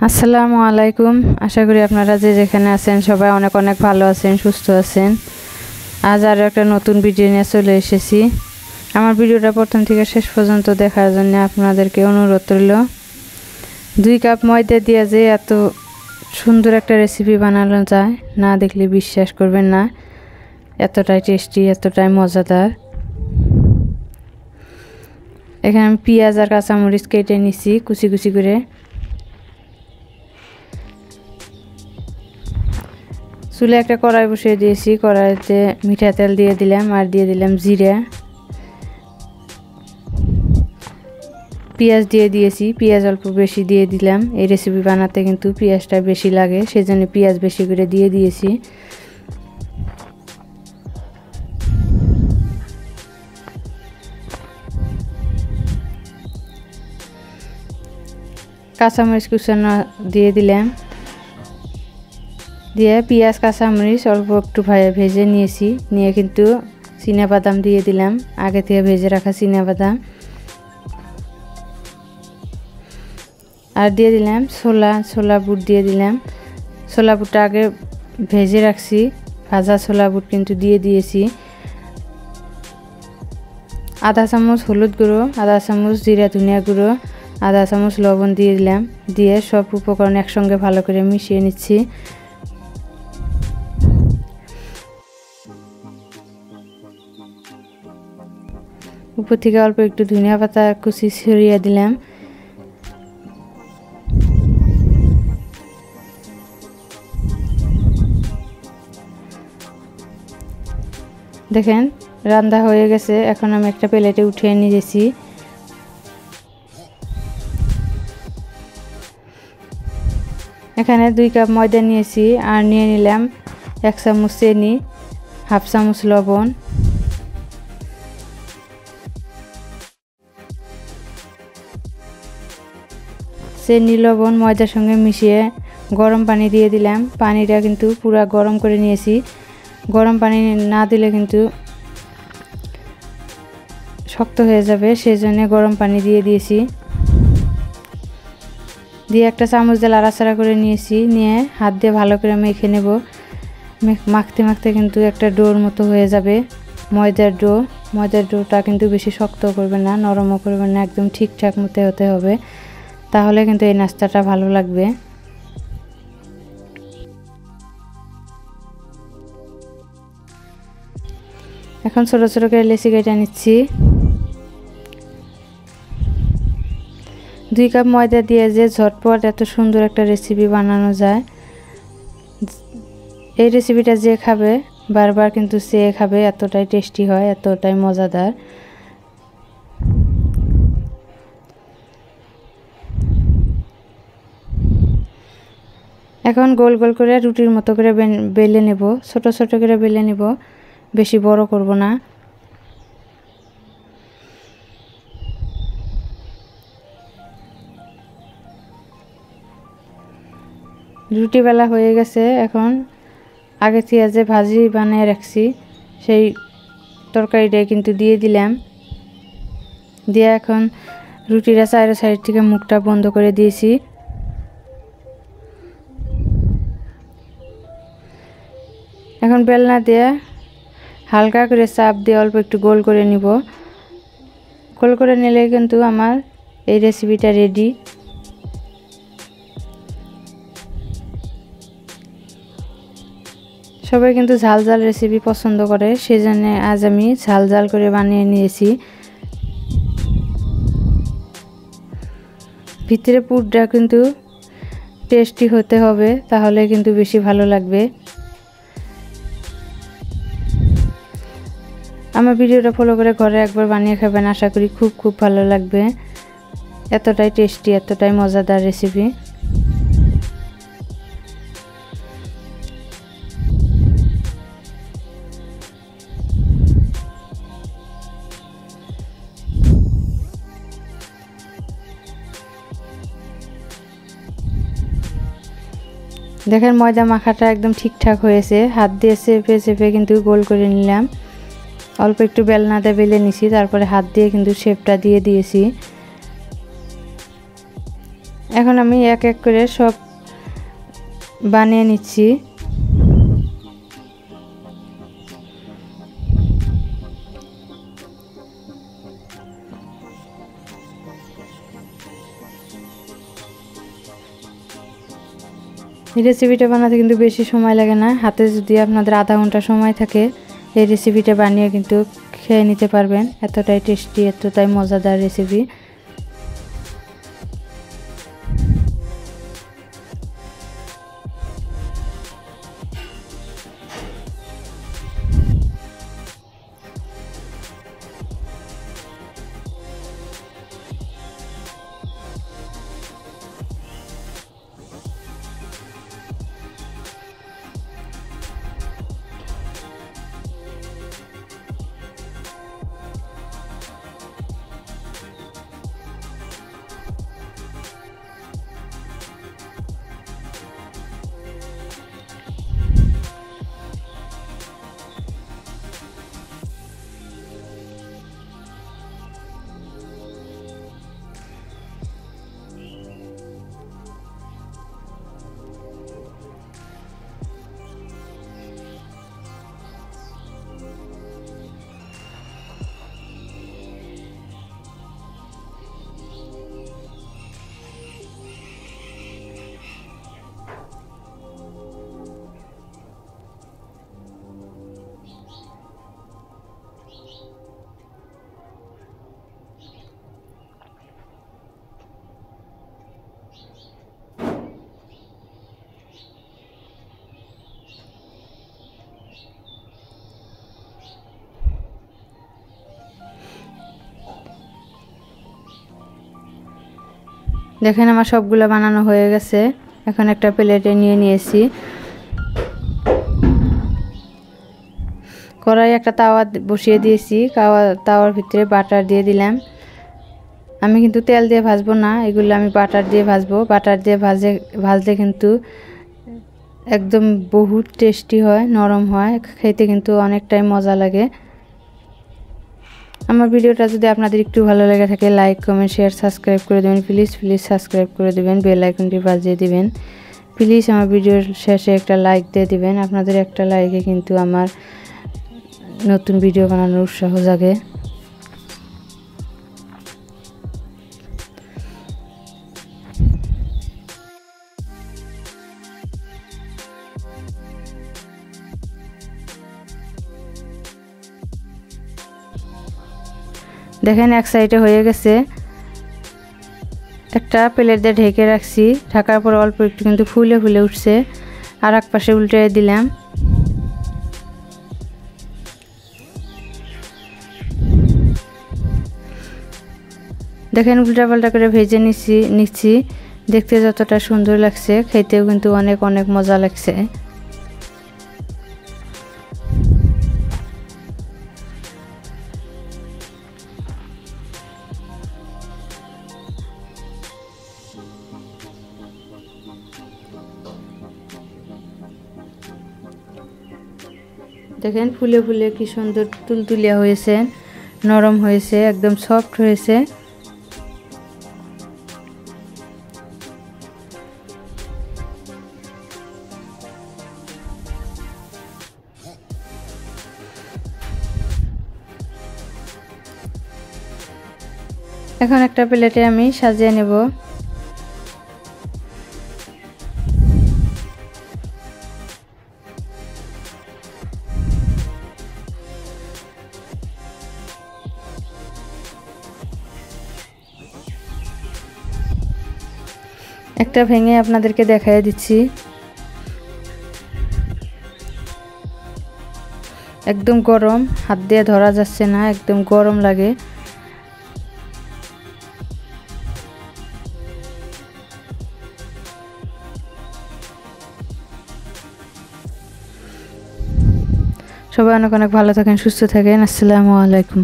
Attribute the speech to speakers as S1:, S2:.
S1: আসসালামু আলাইকুম। আশা করি আপনারা যে যেখানে আছেন সবাই অনেক অনেক ভালো আছেন, সুস্থ আছেন। আজ আরও একটা নতুন ভিডিও নিয়ে চলে এসেছি। আমার ভিডিওটা প্রথম থেকে শেষ পর্যন্ত দেখার জন্য আপনাদেরকে অনুরোধ রইল। 2 কাপ ময়দা দিয়ে যে এত সুন্দর একটা রেসিপি বানানো যায়, না দেখলে বিশ্বাস করবেন না। এতটাই টেস্টি, এতটাই মজাদার। এখানে আমি পেঁয়াজ আর কাঁচামরিচ কেটে নিছি কুচি কুচি করে। চুলে একটা কড়াই বসিয়ে দিয়েছি, কড়াইতে মিঠা তেল দিয়ে দিলাম আর দিয়ে দিলাম জিরা। পেঁয়াজ দিয়ে দিয়েছি, পেঁয়াজ অল্প বেশি দিয়ে দিলাম। এই রেসিপি বানাতে কিন্তু পেঁয়াজটা বেশি লাগে, সেজন্য পেঁয়াজ বেশি করে দিয়ে দিয়েছি। কাঁচামরিচ কুচানো দিয়ে দিলাম, দিয়ে পেঁয়াজ কাঁচামরিচ অল্প একটু ভেজে নিয়েছি। নিয়ে কিন্তু চিনাবাদাম দিয়ে দিলাম, আগে থেকে ভেজে রাখা চিনাবাদাম। আর দিয়ে দিলাম ছোলা বুট দিয়ে দিলাম। ছোলা বুটটা আগে ভেজে রাখছি, ভাজা ছোলা বুট কিন্তু দিয়ে দিয়েছি। আধা চামচ হলুদ গুঁড়ো, আধা চামচ জিরা ধনিয়া গুঁড়ো, আধা চামচ লবণ দিয়ে দিলাম। দিয়ে সব উপকরণ একসঙ্গে ভালো করে মিশিয়ে নিচ্ছি। উপর থেকে অল্প একটু ধনিয়া পাতা কুচি ছড়িয়ে দিলাম। দেখেন রান্না হয়ে গেছে, এখন আমি একটা প্লেটে উঠিয়ে নিয়েছি। এখানে 2 কাপ ময়দা নিয়েছি আর নিয়ে নিলাম 1 চামচ চিনি, হাফ চামচ লবণ। চিনি লবণ ময়দার সঙ্গে মিশিয়ে গরম পানি দিয়ে দিলাম। পানিটা কিন্তু পুরো গরম করে নিয়েছি। গরম পানি না দিলে কিন্তু শক্ত হয়ে যাবে, সেজন্য গরম পানি দিয়ে দিয়েছি। দিয়ে একটা চামচ দিয়ে লাড়াচাড়া করে নিয়েছি। নিয়ে হাত দিয়ে ভালো করে মেখে নেব। মাখতে মাখতে কিন্তু একটা ডোর মতো হয়ে যাবে, ময়দার ডো। ময়দার ডোটা কিন্তু বেশি শক্ত করবে না, নরমও করবে না, একদম ঠিকঠাক মতো হতে হবে, তাহলে কিন্তু এই নাস্তাটা ভালো লাগবে। এখন ছোট ছোট করে লেচি কেটে নিচ্ছি। 2 কাপ ময়দা দিয়ে যে ঝটপট এত সুন্দর একটা রেসিপি বানানো যায়, এই রেসিপিটা যে খাবে বারবার কিন্তু সে খাবে, এতটাই টেস্টি হয়, এতটাই মজাদার। এখন গোল গোল করে রুটির মতো করে বেলে নেব, ছোট ছোট করে বেলে নেব, বেশি বড় করব না। রুটি বেলা হয়ে গেছে। এখন আগে থেকে যে ভাজি বানিয়ে রাখছি সেই তরকারিটাই কিন্তু দিয়ে দিলাম। দিয়ে এখন রুটিটা চার সাইড থেকে মুখটা বন্ধ করে দিয়েছি। এখন বেলনা দিয়ে হালকা করে চাপ দিয়ে অল্প একটু গোল করে নিব। গোল করে নিলে কিন্তু আমার এই রেসিপিটা রেডি। সবাই কিন্তু ঝাল ঝাল রেসিপি পছন্দ করে, সেজন্য আজ আমি ঝাল ঝাল করে বানিয়ে নিয়েছি। ভিতরে পুরটা কিন্তু টেস্টি হতে হবে, তাহলে কিন্তু বেশি ভালো লাগবে। আমার ভিডিওটা ফলো করে ঘরে একবার বানিয়ে খাবেন, আশা করি খুব খুব ভালো লাগবে। এতটাই টেস্টি, এতটাই মজাদার রেসিপি। দেখেন ময়দা মাখাটা একদম ঠিকঠাক হয়েছে। হাত দিয়ে চেপে চেপে কিন্তু গোল করে নিলাম। অল্প একটু বেলনাতে বেলে নিছি, তারপরে হাত দিয়ে কিন্তু শেপটা দিয়ে দিয়েছি। এখন আমি এক এক করে সব বানিয়ে নিচ্ছি। এই রেসিপিটা বানাতে কিন্তু বেশি সময় লাগে না, হাতে যদি আপনাদের আধা ঘন্টা সময় থাকে এই রেসিপিটা বানিয়ে কিন্তু খেয়ে নিতে পারবেন। এতটাই টেস্টি, এতটাই মজাদার রেসিপি। দেখেন আমার সবগুলো বানানো হয়ে গেছে। এখন একটা প্লেটে নিয়ে নিয়েছি। কড়াই একটা তাওয়া বসিয়ে দিয়েছি, তাওয়ার ভিতরে বাটার দিয়ে দিলাম। আমি কিন্তু তেল দিয়ে ভাজবো না, এগুলো আমি বাটার দিয়ে ভাজবো। বাটার দিয়ে ভাজলে কিন্তু একদম বহুত টেস্টি হয়, নরম হয়, খেতে কিন্তু অনেকটাই মজা লাগে। আমার ভিডিওটা যদি আপনাদের একটু ভালো লেগে থাকে লাইক কমেন্ট শেয়ার সাবস্ক্রাইব করে দেবেন। প্লিজ সাবস্ক্রাইব করে দেবেন, বেল আইকনটি বাজিয়ে দিবেন। প্লিজ আমার ভিডিওর শেষে একটা লাইক দিয়ে দিবেন। আপনাদের একটা লাইকে কিন্তু আমার নতুন ভিডিও বানানোর উৎসাহ জাগে। দেখেন এক সাইডে হয়ে গেছে। একটা প্লেট দিয়ে ঢেকে রাখছি, ঢাকার পর অল্প একটু কিন্তু ফুলে ফুলে উঠছে। আর এক পাশে উল্টে দিলাম। দেখেন উল্টা পাল্টা করে ভেজে নিচ্ছি। দেখতে যতটা সুন্দর লাগছে, খেতেও কিন্তু অনেক অনেক মজা লাগছে। দেখেন ফুলে ফুলে কি সুন্দর তুলতুলিয়া হয়েছে, নরম হয়েছে, একদম সফট হয়েছে। এখন একটা প্লেটে আমি সাজিয়ে নেব। একটা ভেঙে আপনাদেরকে দেখাই দিচ্ছি। একদম গরম, হাত দিয়ে ধরা যাচ্ছে না, একদম গরম লাগে। সবাই অনেক অনেক ভালো থাকেন, সুস্থ থাকেন। আসসালামু আলাইকুম।